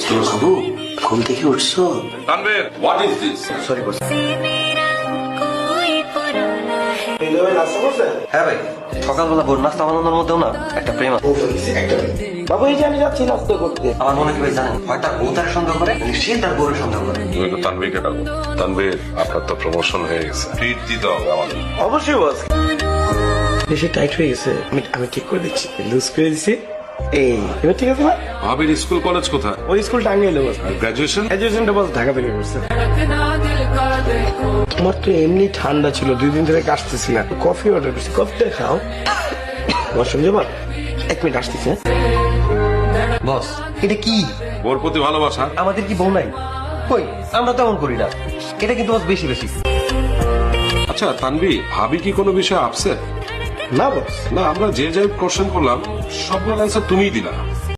বাবু ঘুম থেকে উঠছো? Tanvir, what is this? Sorry boss. হ্যাঁ ভাই, সকালবেলা ভোর নাস্তা বানানোর মধ্যেও না একটা প্রেম আছে। বাবু এই যে আমি যাচ্ছি নাস্তা করতে। আমার মনে হয় ভাই জানেন, হয় তার বউ তার সন্দেহ করে, সে তার বউয়ের সন্দেহ করে। তুমি তো তানভীরকে ডাকো। তানভীর, আপনার তো প্রমোশন হয়ে গেছে, ট্রিট দিতে হবে আমাদের। অবশ্যই বস। বেশি টাইট হয়ে গেছে, আমি ঠিক করে দিচ্ছি, লুজ করে দিচ্ছি। এই এবার ঠিক আছে না? ভাবির স্কুল কলেজ কোথায়? ওই স্কুল টাঙ্গাইলে বস। আর গ্রাজুয়েশন? গ্রাজুয়েশনটা বস ঢাকা থেকে করছে। তোমার তো এমনি ঠান্ডা ছিল, 2 দিন ধরে কাশতেছি না, কফি অর্ডার করছি, কফিটা খাও। বস শুনতে পার, 1 মিনিট আসতেছি। বস এটা কি? ওর প্রতি ভালোবাসা? আমাদের কি বউ নাই? কই, আমরা তেমন করি না। এটা কিন্তু বস বেশি বেশি। আচ্ছা তানভীর, ভাবি কি কোনো বিষয়ে আপসেট? না বস। না, আমরা যে কোশ্চেন করলাম সবগুলোর অ্যান্সার তুমিই দিলা।